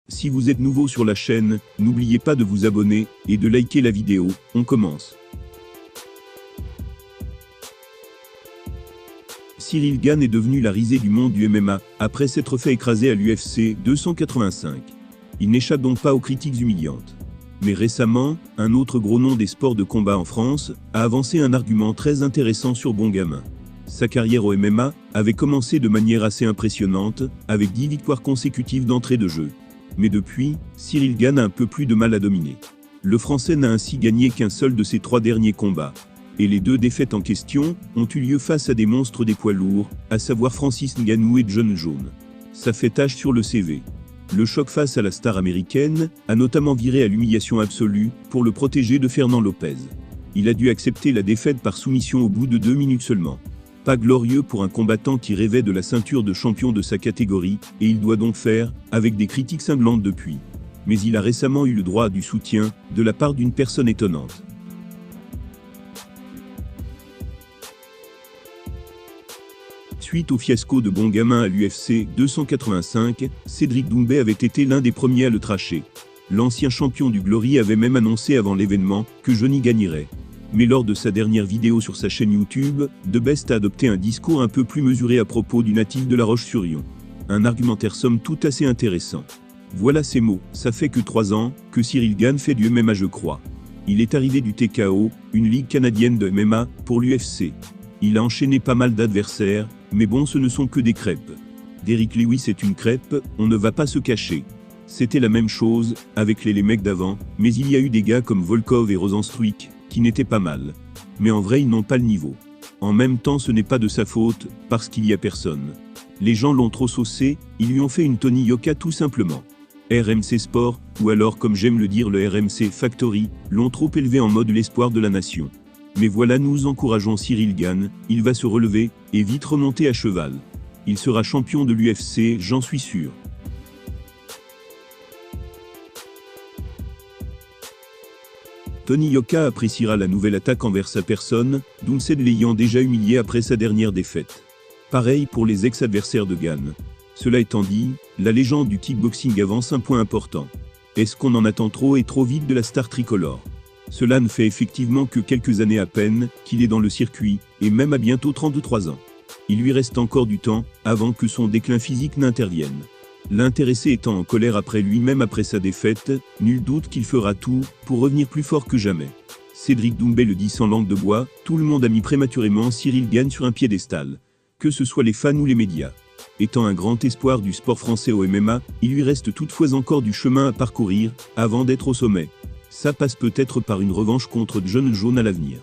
Si vous êtes nouveau sur la chaîne, n'oubliez pas de vous abonner et de liker la vidéo. On commence. Cyril Gane est devenu la risée du monde du MMA, après s'être fait écraser à l'UFC 285. Il n'échappe donc pas aux critiques humiliantes. Mais récemment, un autre gros nom des sports de combat en France a avancé un argument très intéressant sur Bon Gamin. Sa carrière au MMA avait commencé de manière assez impressionnante, avec 10 victoires consécutives d'entrée de jeu. Mais depuis, Cyril Gane a un peu plus de mal à dominer. Le Français n'a ainsi gagné qu'un seul de ses 3 derniers combats. Et les 2 défaites en question ont eu lieu face à des monstres des poids lourds, à savoir Francis Ngannou et Jon Jones. Ça fait tache sur le CV. Le choc face à la star américaine a notamment viré à l'humiliation absolue pour le protéger de Fernand Lopez. Il a dû accepter la défaite par soumission au bout de 2 minutes seulement. Pas glorieux pour un combattant qui rêvait de la ceinture de champion de sa catégorie, et il doit donc faire avec des critiques cinglantes depuis. Mais il a récemment eu le droit à du soutien de la part d'une personne étonnante. Suite au fiasco de Bon Gamin à l'UFC 285, Cédric Doumbé avait été l'un des premiers à le tracher. L'ancien champion du Glory avait même annoncé avant l'événement que Johnny gagnerait. Mais lors de sa dernière vidéo sur sa chaîne YouTube, The Best a adopté un discours un peu plus mesuré à propos du natif de La Roche-sur-Yon. Un argumentaire somme toute assez intéressant. Voilà ces mots: ça fait que 3 ans que Cyril Gane fait du MMA, je crois. Il est arrivé du TKO, une ligue canadienne de MMA, pour l'UFC. Il a enchaîné pas mal d'adversaires, mais bon, ce ne sont que des crêpes. Derrick Lewis est une crêpe, on ne va pas se cacher. C'était la même chose avec les mecs d'avant, mais il y a eu des gars comme Volkov et Rozenstruik qui n'étaient pas mal. Mais en vrai, ils n'ont pas le niveau. En même temps, ce n'est pas de sa faute, parce qu'il y a personne. Les gens l'ont trop saucé, ils lui ont fait une Tony Yoka tout simplement. RMC Sport, ou alors comme j'aime le dire le RMC Factory, l'ont trop élevé en mode l'espoir de la nation. Mais voilà, nous encourageons Cyril Gane, il va se relever, et vite remonter à cheval. Il sera champion de l'UFC, j'en suis sûr. Tony Yoka appréciera la nouvelle attaque envers sa personne, Doumsed l'ayant déjà humilié après sa dernière défaite. Pareil pour les ex-adversaires de Gane. Cela étant dit, la légende du kickboxing avance un point important. Est-ce qu'on en attend trop et trop vite de la star tricolore ? Cela ne fait effectivement que quelques années à peine qu'il est dans le circuit, et même à bientôt 33 ans. Il lui reste encore du temps, avant que son déclin physique n'intervienne. L'intéressé étant en colère après lui-même après sa défaite, nul doute qu'il fera tout pour revenir plus fort que jamais. Cédric Doumbé le dit sans langue de bois, tout le monde a mis prématurément Cyril Gane sur un piédestal. Que ce soit les fans ou les médias. Étant un grand espoir du sport français au MMA, il lui reste toutefois encore du chemin à parcourir, avant d'être au sommet. Ça passe peut-être par une revanche contre Jon Jones à l'avenir.